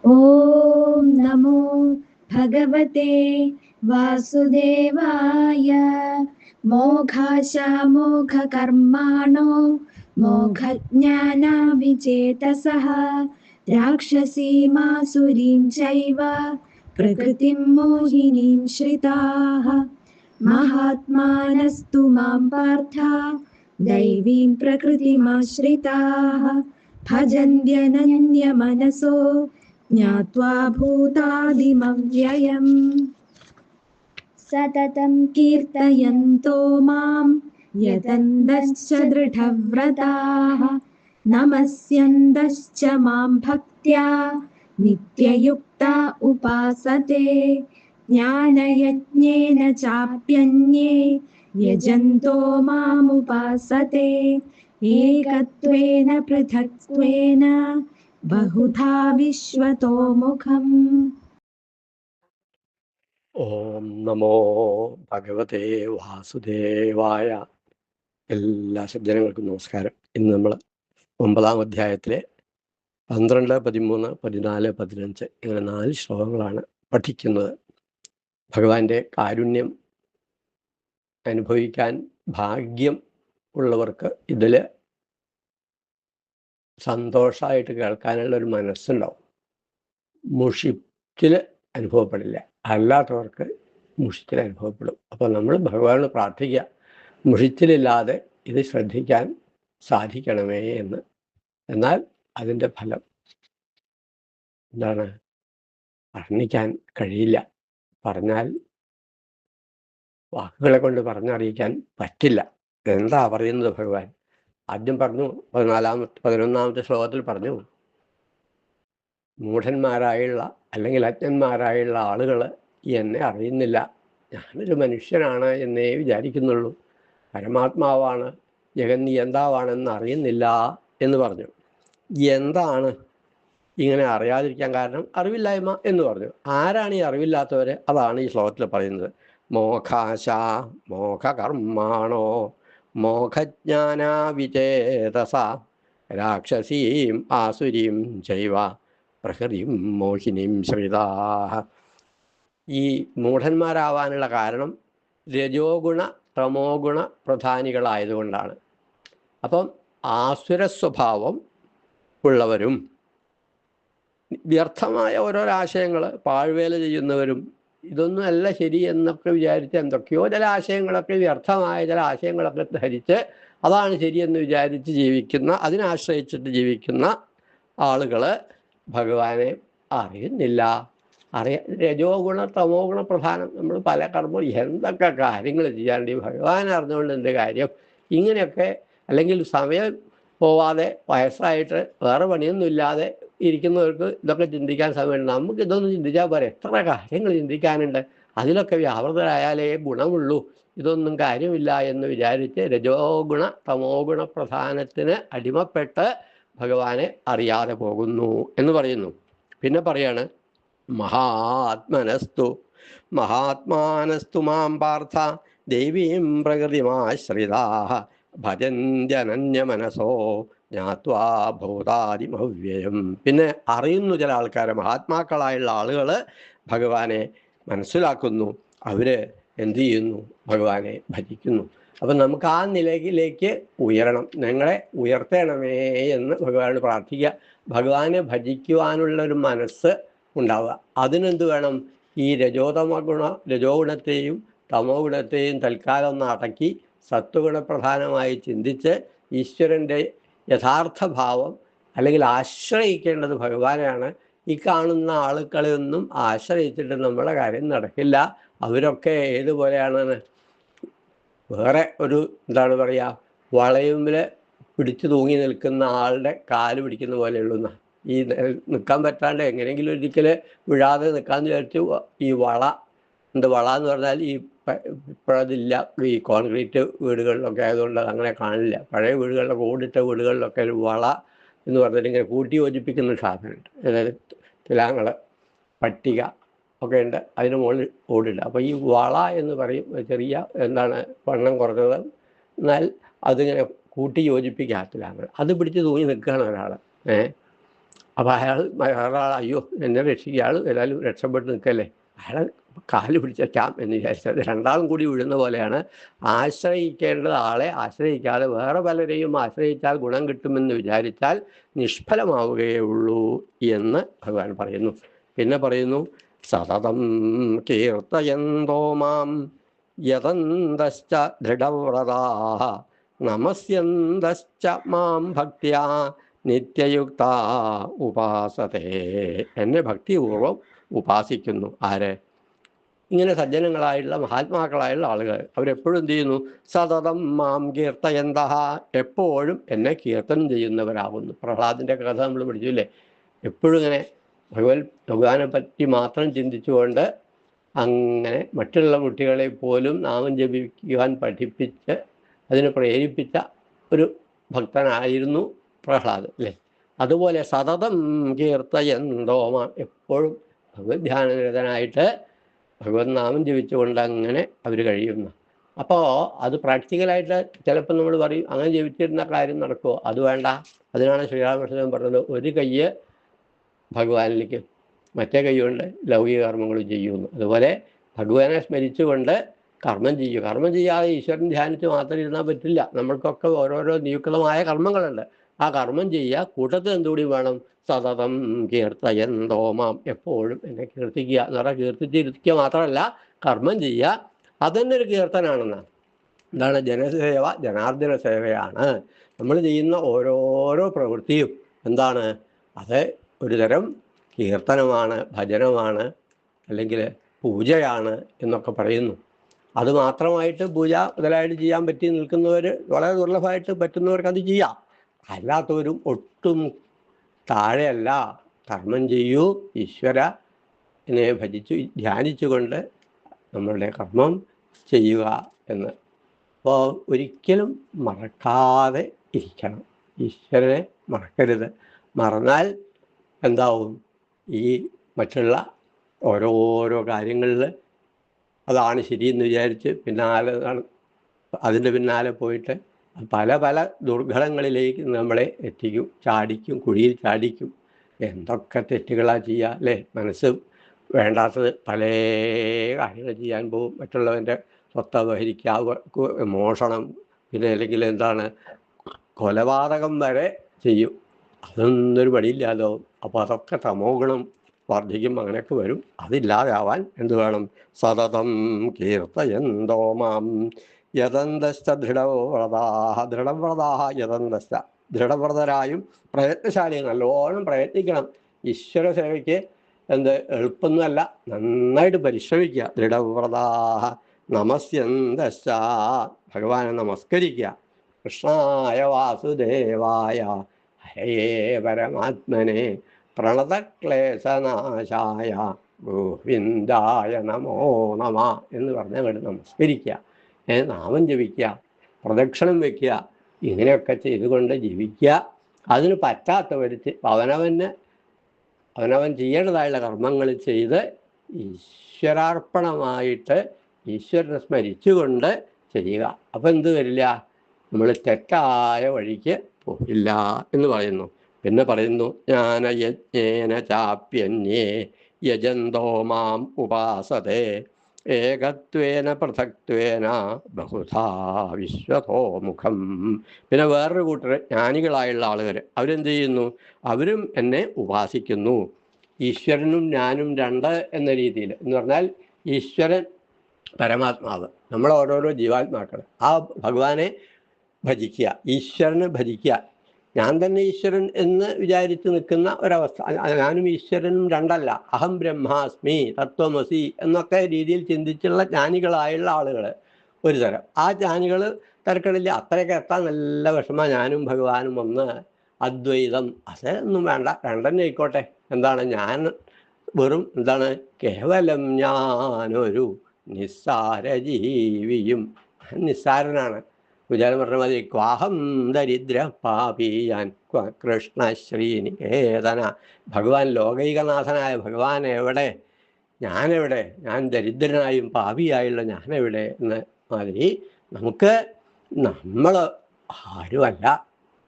ഓം നമോ ഭഗവതേ വാസുദേവായ. മോഘാശാമോഘകർമാണോ മോഘജ്ഞാനാവിചേതസഃ രാക്ഷസീമാസുരീം ചൈവ പ്രകൃതിം മോഹിനീം ശ്രിതാഃ. മഹാത്മാനസ്തു മാം പാർത്ഥ ദൈവീം പ്രകൃതിമാശ്രിതാഃ ഭജന്ത്യനന്യമനസോ ജ്ഞാത്വാ ഭൂതാദിമവ്യയം. സതതം കീർത്തയന്തോ മാം യതന്തശ്ച ദൃഢവ്രതാഃ നമസ്യന്തശ്ച മാം ഭക്ത്യാ നിത്യയുക്താ ഉപാസത്തെ. ജ്ഞാനയജ്ഞേന ചാപ്യന്യേ യജന്തോ മാമുപാസത്തെ ഏകത്വേന പൃഥക്ത്വേന ബഹുധാ വിശ്വതോ മുഖം. ഓം നമോ ഭഗവതേ വാസുദേവായ. എല്ലാ സജ്ജനങ്ങൾക്കും നമസ്കാരം. ഇന്ന് നമ്മൾ 9-ാം അധ്യായത്തിലെ 12, 13, 14, 15 ഇങ്ങനെ 4 ശ്ലോകങ്ങളാണ് പഠിക്കുന്നത്. ഭഗവാന്റെ കാരുണ്യം അനുഭവിക്കാൻ ഭാഗ്യം ഉള്ളവർക്ക് ഇതിൽ സന്തോഷമായിട്ട് കേൾക്കാനുള്ള ഒരു മനസ്സുണ്ടാവും. മുഷിച്ചിൽ അനുഭവപ്പെടില്ല. അല്ലാത്തവർക്ക് മുഷിച്ചിൽ അനുഭവപ്പെടും. അപ്പോൾ നമ്മൾ ഭഗവാനോട് പ്രാർത്ഥിക്കുക, മുഷിച്ചിലില്ലാതെ ഇത് ശ്രദ്ധിക്കാൻ സാധിക്കണമേ എന്ന്. എന്നാൽ അതിൻ്റെ ഫലം എന്താണ്? വർണ്ണിക്കാൻ കഴിയില്ല. പറഞ്ഞാൽ വാക്കുകളെ കൊണ്ട് പറഞ്ഞറിയിക്കാൻ പറ്റില്ല. എന്താ പറയുന്നത് ഭഗവാൻ? ആദ്യം പറഞ്ഞു, 11-ാമത്തെ ശ്ലോകത്തിൽ പറഞ്ഞു, മൂഢന്മാരായുള്ള അല്ലെങ്കിൽ അജ്ഞന്മാരായുള്ള ആളുകൾ എന്നെ അറിയുന്നില്ല. ഞാനൊരു മനുഷ്യനാണ് എന്നേ വിചാരിക്കുന്നുള്ളൂ. പരമാത്മാവാണ്, ജഗന്നിയന്താവാണെന്ന് അറിയുന്നില്ല എന്ന് പറഞ്ഞു. എന്താണ് ഇങ്ങനെ അറിയാതിരിക്കാൻ കാരണം? അറിവില്ലായ്മ എന്ന് പറഞ്ഞു. ആരാണ് ഈ അറിവില്ലാത്തവർ? അതാണ് ഈ ശ്ലോകത്തിൽ പറയുന്നത്. മോഘാശ മോഘകർമാണോ മോഘജ്ഞാനാവിചേതസ രാക്ഷസീം ആസുരീം ചൈവ പ്രകൃതിം മോഹിനീം ശ്രിതാഃ. ഈ മൂഢന്മാരാവാനുള്ള കാരണം രജോഗുണ തമോ ഗുണ പ്രധാനികളായതുകൊണ്ടാണ്. അപ്പം ആസുര സ്വഭാവം ഉള്ളവരും വ്യർത്ഥമായ ഓരോരോ ആശയങ്ങൾ പാഴ്വേല ചെയ്യുന്നവരും, ഇതൊന്നും അല്ല ശരി എന്നൊക്കെ വിചാരിച്ച് എന്തൊക്കെയോ ചില ആശയങ്ങളൊക്കെ, വ്യർത്ഥമായ ചില ആശയങ്ങളൊക്കെ ധരിച്ച് അതാണ് ശരിയെന്ന് വിചാരിച്ച് ജീവിക്കുന്ന, അതിനാശ്രയിച്ചിട്ട് ജീവിക്കുന്ന ആളുകൾ ഭഗവാനെ അറിയുന്നില്ല. രജോ ഗുണ തമോ ഗുണ പ്രധാനം. നമ്മൾ പല കർമ്മം എന്തൊക്കെ കാര്യങ്ങൾ ചെയ്യാണ്ട് ഈ ഭഗവാൻ അറിഞ്ഞുകൊണ്ട് എന്ത് കാര്യം? ഇങ്ങനെയൊക്കെ, അല്ലെങ്കിൽ സമയം പോവാതെ വയസ്സായിട്ട് വേറെ പണിയൊന്നും ഇല്ലാതെ ഇരിക്കുന്നവർക്ക് ഇതൊക്കെ ചിന്തിക്കാൻ സമയമുണ്ട്. നമുക്ക് ഇതൊന്നും ചിന്തിച്ചാൽ പോരെ, എത്ര കാര്യങ്ങൾ ചിന്തിക്കാനുണ്ട്. അതിലൊക്കെ വ്യാപൃതരായാലേ ഗുണമുള്ളൂ. ഇതൊന്നും കാര്യമില്ല എന്ന് വിചാരിച്ച് രജോ ഗുണ തമോ ഗുണ പ്രധാനത്തിന് അടിമപ്പെട്ട് ഭഗവാനെ അറിയാതെ പോകുന്നു എന്ന് പറയുന്നു. പിന്നെ പറയാണ്, മഹാത്മാനസ്തു മാം പാർത്ഥ ദേവീം പ്രകൃതിമാശ്രിതാഃ ഭജന്ത്യനന്യമനസോ ജ്ഞാത്വാ ഭൂതാദിമവ്യയം. പിന്നെ അറിയുന്നു ചില ആൾക്കാരെ, മഹാത്മാക്കളായുള്ള ആളുകൾ ഭഗവാനെ മനസ്സിലാക്കുന്നു. അവർ എന്തു ചെയ്യുന്നു? ഭഗവാനെ ഭജിക്കുന്നു. അപ്പം നമുക്ക് ആ നിലയിലേക്ക് ഉയരണം. ഞങ്ങളെ ഉയർത്തണമേ എന്ന് ഭഗവാനോട് പ്രാർത്ഥിക്കുക. ഭഗവാനെ ഭജിക്കുവാനുള്ളൊരു മനസ്സ് ഉണ്ടാവുക. അതിനെന്ത് വേണം? ഈ രജോ ഗുണത്തെയും തമോ ഗുണത്തെയും തൽക്കാലം ഒന്ന് അടക്കി സത്വഗുണപ്രധാനമായി ചിന്തിച്ച് ഈശ്വരൻ്റെ യഥാർത്ഥ ഭാവം, അല്ലെങ്കിൽ ആശ്രയിക്കേണ്ടത് ഭഗവാനാണ്. ഈ കാണുന്ന ആളുകളെയൊന്നും ആശ്രയിച്ചിട്ട് നമ്മുടെ കാര്യം നടക്കില്ല. അവരൊക്കെ ഏതുപോലെയാണ്? വേറെ ഒരു എന്താണ് പറയുക, വളയുമ്പിൽ പിടിച്ചു തൂങ്ങി നിൽക്കുന്ന ആളുടെ കാല് പിടിക്കുന്ന പോലെയുള്ളൂ. ഈ നിൽക്കാൻ പറ്റാണ്ട് എങ്ങനെയെങ്കിലും ഒരിക്കൽ വിഴാതെ നിൽക്കാമെന്ന് വിചാരിച്ചു ഈ വള എന്ന് പറഞ്ഞാൽ ഈ ഇപ്പോഴതില്ല. ഈ കോൺക്രീറ്റ് വീടുകളിലൊക്കെ ആയതുകൊണ്ട് അങ്ങനെ കാണില്ല. പഴയ വീടുകളിലൊക്കെ, ഓടിട്ട വീടുകളിലൊക്കെ ഒരു വള എന്ന് പറഞ്ഞിട്ട് ഇങ്ങനെ കൂട്ടി യോജിപ്പിക്കുന്ന സാധനമുണ്ട്. അതായത് തുലാങ്ങൾ, പട്ടിക ഒക്കെ ഉണ്ട്, അതിന് മുകളിൽ ഓടില്ല. അപ്പോൾ ഈ വള എന്ന് പറയും, ചെറിയ എന്താണ് വണ്ണം കുറഞ്ഞത്, എന്നാൽ അതിങ്ങനെ കൂട്ടി യോജിപ്പിക്കാത്തില്ല. അത് പിടിച്ച് തൂങ്ങി നിൽക്കുകയാണ് ഒരാൾ. അപ്പോൾ അയാൾ വേറൊരാൾ അയ്യോ എന്നെ രക്ഷിക്കുക, അയാൾ ഏതായാലും രക്ഷപ്പെട്ട് നിൽക്കല്ലേ, അയാളെ കാല് പിടിച്ചേക്കാം എന്ന് വിചാരിച്ചത് രണ്ടാളും കൂടി വീഴുന്ന പോലെയാണ്. ആശ്രയിക്കേണ്ടത് ആളെ ആശ്രയിക്കാതെ വേറെ പലരെയും ആശ്രയിച്ചാൽ ഗുണം കിട്ടുമെന്ന് വിചാരിച്ചാൽ നിഷ്ഫലമാവുകയേ ഉള്ളൂ എന്ന് ഭഗവാൻ പറയുന്നു. പിന്നെ പറയുന്നു സതതം കീർത്തയന്തോ മാം യതന്തശ്ച ദൃഢവ്രതാഃ നമസ്യന്തശ്ച മാം ഭക്ത്യാ നിത്യയുക്ത ഉപാസത്തെ. എന്നെ ഭക്തിപൂർവം ഉപാസിക്കുന്നു. ആര്? ഇങ്ങനെ സജ്ജനങ്ങളായിട്ടുള്ള മഹാത്മാക്കളായുള്ള ആളുകൾ. അവരെപ്പോഴും എന്ത് ചെയ്യുന്നു? സതതം മാം കീർത്തയന്തഃ, എപ്പോഴും എന്നെ കീർത്തനം ചെയ്യുന്നവരാകുന്നു. പ്രഹ്ലാദിൻ്റെ കഥ നമ്മൾ പഠിച്ചില്ലേ? എപ്പോഴും ഇങ്ങനെ ഭഗവാനെ പറ്റി മാത്രം ചിന്തിച്ചുകൊണ്ട് അങ്ങനെ മറ്റുള്ള കുട്ടികളെ പോലും നാമം ജപിക്കുവാൻ പഠിപ്പിച്ച് അതിനെ പ്രേരിപ്പിച്ച ഒരു ഭക്തനായിരുന്നു പ്രഹ്ലാദ്, അല്ലേ? അതുപോലെ സതതം കീർത്തയന്തോമ, എപ്പോഴും ഭഗവത് ധ്യാനനിരതനായിട്ട് ഭഗവത് നാമം ജപിച്ചുകൊണ്ട് അങ്ങനെ അവർ കഴിയുന്നു. അപ്പോൾ അത് പ്രാക്ടിക്കലായിട്ട് ചിലപ്പോൾ നമ്മൾ പറയും അങ്ങനെ ജപിച്ചിരുന്ന കാര്യം നടക്കുമോ? അത് വേണ്ട. അതിനാണ് ശ്രീരാമകൃഷ്ണൻ പറഞ്ഞത് ഒരു കയ്യ് ഭഗവാനിലേക്ക്, മറ്റേ കൈ കൊണ്ട് ലൗകിക കർമ്മങ്ങൾ ചെയ്യുന്നു. അതുപോലെ ഭഗവാനെ സ്മരിച്ചുകൊണ്ട് കർമ്മം ചെയ്യുക. കർമ്മം ചെയ്യാതെ ഈശ്വരൻ ധ്യാനിച്ച് മാത്രം ഇരുന്നാൽ പറ്റില്ല. നമ്മൾക്കൊക്കെ ഓരോരോ നിയുക്തമായ കർമ്മങ്ങളുണ്ട്. ആ കർമ്മം ചെയ്യുക, കൂട്ടത്തിൽ എന്തുകൂടി വേണം? സതതം കീർത്തയന്തോമാം, എപ്പോഴും എന്നെ കീർത്തിക്കുക എന്ന് പറഞ്ഞാൽ കീർത്തിച്ചിരിക്കുക മാത്രമല്ല കർമ്മം ചെയ്യുക. അതന്നെ ഒരു കീർത്തനാണെന്നാണ്. എന്താണ്? ജനസേവ ജനാർദ്ദന സേവയാണ്. നമ്മൾ ചെയ്യുന്ന ഓരോരോ പ്രവൃത്തിയും എന്താണ്? അത് ഒരു തരം കീർത്തനമാണ്, ഭജനമാണ്, അല്ലെങ്കിൽ പൂജയാണ് എന്നൊക്കെ പറയുന്നു. അത് മാത്രമായിട്ട് പൂജ മുതലായിട്ട് ചെയ്യാൻ പറ്റി നിൽക്കുന്നവർ, വളരെ ദുർലഭമായിട്ട് പറ്റുന്നവർക്ക് അത് ചെയ്യാം. അല്ലാത്തവരും ഒട്ടും താഴെയല്ല. കർമ്മം ചെയ്യൂ, ഈശ്വരനെ ഭജിച്ചു ധ്യാനിച്ചുകൊണ്ട് നമ്മളുടെ കർമ്മം ചെയ്യുക എന്ന്. അപ്പോൾ ഒരിക്കലും മറക്കാതെ ഇരിക്കണം. ഈശ്വരനെ മറക്കരുത്. മറന്നാൽ എന്താവും? ഈ മറ്റുള്ള ഓരോരോ കാര്യങ്ങളിൽ അതാണ് ശരിയെന്ന് വിചാരിച്ച് അതിൻ്റെ പിന്നാലെ പോയിട്ട് പല പല ദുർഘടങ്ങളിലേക്ക് നമ്മളെ എത്തിക്കും, ചാടിക്കും, കുഴിയിൽ ചാടിക്കും. എന്തൊക്കെ തെറ്റുകളാണ് ചെയ്യുക, അല്ലേ? മനസ്സ് വേണ്ടാത്തത് പല കാര്യങ്ങൾ ചെയ്യാൻ പോകും. മറ്റുള്ളവൻ്റെ സ്വത്ത് അപഹരിക്കുക, മോഷണം, പിന്നെ അല്ലെങ്കിൽ എന്താണ് കൊലപാതകം വരെ ചെയ്യും. അതൊന്നൊരു പടിയില്ലാതാവും. അപ്പോൾ അതൊക്കെ തമോ ഗുണം വർദ്ധിക്കും, അങ്ങനെയൊക്കെ വരും. അതില്ലാതാവാൻ എന്ത് വേണം? സതതം കീർത്തയന്തോ മാം യതന്തശ്ച ദൃഢവ്രതാഃ. ദൃഢവ്രതാഃ യതന്തശ്ച, ദൃഢവ്രതരായും പ്രയത്നശാലിയും. നല്ലോണം പ്രയത്നിക്കണം. ഈശ്വര സേവയ്ക്ക് എളുപ്പമൊന്നുമല്ല, നന്നായിട്ട് പരിശ്രമിക്കുക. ദൃഢവ്രതാഃ നമസ്യന്തശ്ച, ഭഗവാനെ നമസ്കരിക്കുക. കൃഷ്ണായ വാസുദേവായ ഹരേ പരമാത്മനെ പ്രണതക്ലേശനാശായ ഗോവിന്ദായ നമോ നമ എന്ന് പറഞ്ഞ് അങ്ങോട്ട് നമസ്കരിക്കുക. നാമം ജപിക്കുക, പ്രദക്ഷിണം വയ്ക്കുക, ഇങ്ങനെയൊക്കെ ചെയ്തുകൊണ്ട് ജീവിക്കുക. അതിന് പറ്റാത്തവർ അവനവൻ ചെയ്യേണ്ടതായുള്ള കർമ്മങ്ങൾ ചെയ്ത് ഈശ്വരാർപ്പണമായിട്ട് ഈശ്വരനെ സ്മരിച്ചുകൊണ്ട് ചെയ്യുക. അപ്പം എന്ത് വരില്ല? നമ്മൾ തെറ്റായ വഴിക്ക് പോയില്ല എന്ന് പറയുന്നു. പിന്നെ പറയുന്നു ജ്ഞാനയജ്ഞേന ചാപ്യന്യേ യജന്തോ മാം ഉപാസതേ ഏകത്വേന പൃഥക്ത്വേന ബഹുധാ വിശ്വതോ മുഖം. പിന്നെ വേറൊരു കൂട്ടർ ജ്ഞാനികളായുള്ള ആളുകൾ അവരെന്ത് ചെയ്യുന്നു? അവരും എന്നെ ഉപാസിക്കുന്നു. ഈശ്വരനും ഞാനും രണ്ട് എന്ന രീതിയിൽ എന്ന് പറഞ്ഞാൽ ഈശ്വരൻ പരമാത്മാവ്, നമ്മൾ ഓരോരോ ജീവാത്മാക്കൾ. ആ ഭഗവാനെ ഭജിക്കുക, ഈശ്വരനെ ഭജിക്കുക. ഞാൻ തന്നെ ഈശ്വരൻ എന്ന് വിചാരിച്ച് നിൽക്കുന്ന ഒരവസ്ഥ. ഞാനും ഈശ്വരനും രണ്ടല്ല, അഹം ബ്രഹ്മാസ്മി തത്വമസി എന്നൊക്കെ രീതിയിൽ ചിന്തിച്ചുള്ള ജ്ഞാനികളായുള്ള ആളുകൾ ഒരു തരം. ആ ജ്ഞാനികൾ തിരക്കടില്ല, അത്രയൊക്കെ എത്താൻ നല്ല വിഷമം. ഞാനും ഭഗവാനും ഒന്ന്, അദ്വൈതം, അതൊന്നും വേണ്ട, രണ്ടെന്നെ ആയിക്കോട്ടെ. എന്താണ്? ഞാൻ വെറും എന്താണ്? കേവലം ഞാനൊരു നിസ്സാര ജീവിയും. നിസ്സാരനാണ്. വിചാരം പറഞ്ഞ മതി. ക്വാഹം ദരിദ്ര പാപിയാൻ കൃഷ്ണ ശ്രീനികേതന. ഭഗവാൻ ലോകൈകനാഥനായ ഭഗവാൻ എവിടെ? ഞാനെവിടെ? ഞാൻ ദരിദ്രനായും പാപിയായുള്ള ഞാനെവിടെ എന്ന് മാതിരി നമ്മൾ ആരുമല്ല.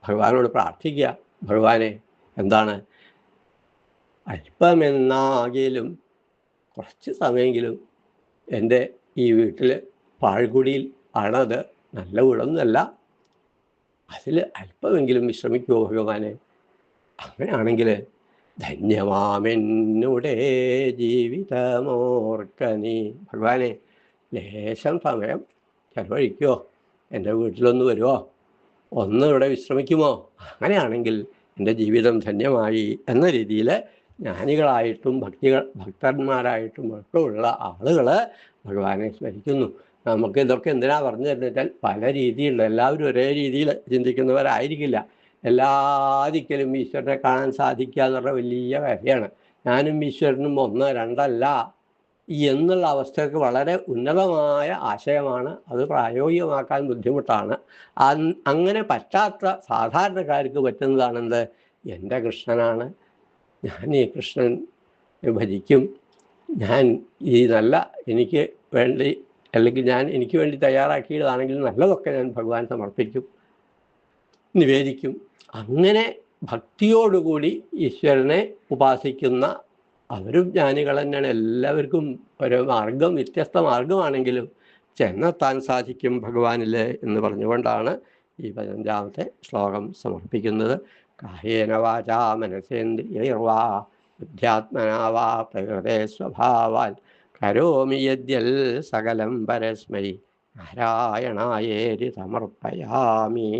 ഭഗവാനോട് പ്രാർത്ഥിക്കുക. ഭഗവാനെ എന്താണ്? അല്പമെന്നാകിലും കുറച്ച് സമയമെങ്കിലും എൻ്റെ ഈ വീട്ടിൽ പാഴ്കുടിയിൽ ആണത്, നല്ല വീടൊന്നുമല്ല, അതിൽ അല്പമെങ്കിലും വിശ്രമിക്കുമോ ഭഗവാനെ? അങ്ങനെയാണെങ്കിൽ ധന്യമാമെന്നുടെ ജീവിതമോർക്ക നീ. ഭഗവാനെ, ലേശം സമയം ചെലവഴിക്കുമോ? എൻ്റെ വീട്ടിലൊന്ന് വരുമോ? ഒന്ന് ഇവിടെ വിശ്രമിക്കുമോ? അങ്ങനെയാണെങ്കിൽ എൻ്റെ ജീവിതം ധന്യമായി എന്ന രീതിയിൽ ജ്ഞാനികളായിട്ടും ഭക്തന്മാരായിട്ടും ഒക്കെ ഉള്ള ആളുകൾ ഭഗവാനെ സ്മരിക്കുന്നു. നമുക്ക് ഇതൊക്കെ എന്തിനാ പറഞ്ഞു തരുന്നത്? പല രീതിയിലുള്ള, എല്ലാവരും ഒരേ രീതിയിൽ ചിന്തിക്കുന്നവരായിരിക്കില്ല. എല്ലാ ദിക്കലും ഈശ്വരനെ കാണാൻ സാധിക്കുക എന്ന് പറഞ്ഞാൽ വലിയ കാര്യമാണ്. ഞാനും ഈശ്വരനും ഒന്ന് രണ്ടല്ല എന്നുള്ള അവസ്ഥയ്ക്ക് വളരെ ഉന്നതമായ ആശയമാണ്. അത് പ്രായോഗികമാക്കാൻ ബുദ്ധിമുട്ടാണ്. അങ്ങനെ പറ്റാത്ത സാധാരണക്കാർക്ക് പറ്റുന്നതാണെന്ത്? എൻ്റെ കൃഷ്ണനാണ്, ഞാൻ ഈ കൃഷ്ണൻ ഭജിക്കും, ഞാൻ ഈ നല്ല എനിക്ക് വേണ്ടി, അല്ലെങ്കിൽ ഞാൻ എനിക്ക് വേണ്ടി തയ്യാറാക്കിയതാണെങ്കിൽ നല്ലതൊക്കെ ഞാൻ ഭഗവാൻ സമർപ്പിക്കും, നിവേദിക്കും. അങ്ങനെ ഭക്തിയോടുകൂടി ഈശ്വരനെ ഉപാസിക്കുന്ന അവരും ജ്ഞാനികൾ തന്നെയാണ്. എല്ലാവർക്കും ഒരു മാർഗം, വ്യത്യസ്ത മാർഗമാണെങ്കിലും ചെന്നെത്താൻ സാധിക്കും ഭഗവാനിൽ എന്ന് പറഞ്ഞുകൊണ്ടാണ് ഈ 15-ാമത്തെ ശ്ലോകം സമർപ്പിക്കുന്നത്. കായേന വാചാ മനസേന്ദ്രിയൈർവാ ബുദ്ധ്യാത്മനാ വാ പ്രകൃതേ സ്വഭാവാൽ കരോമി യദ്യൽ സകലം പരസ്മൈ നാരായണായേതി സമർപ്പയാമി.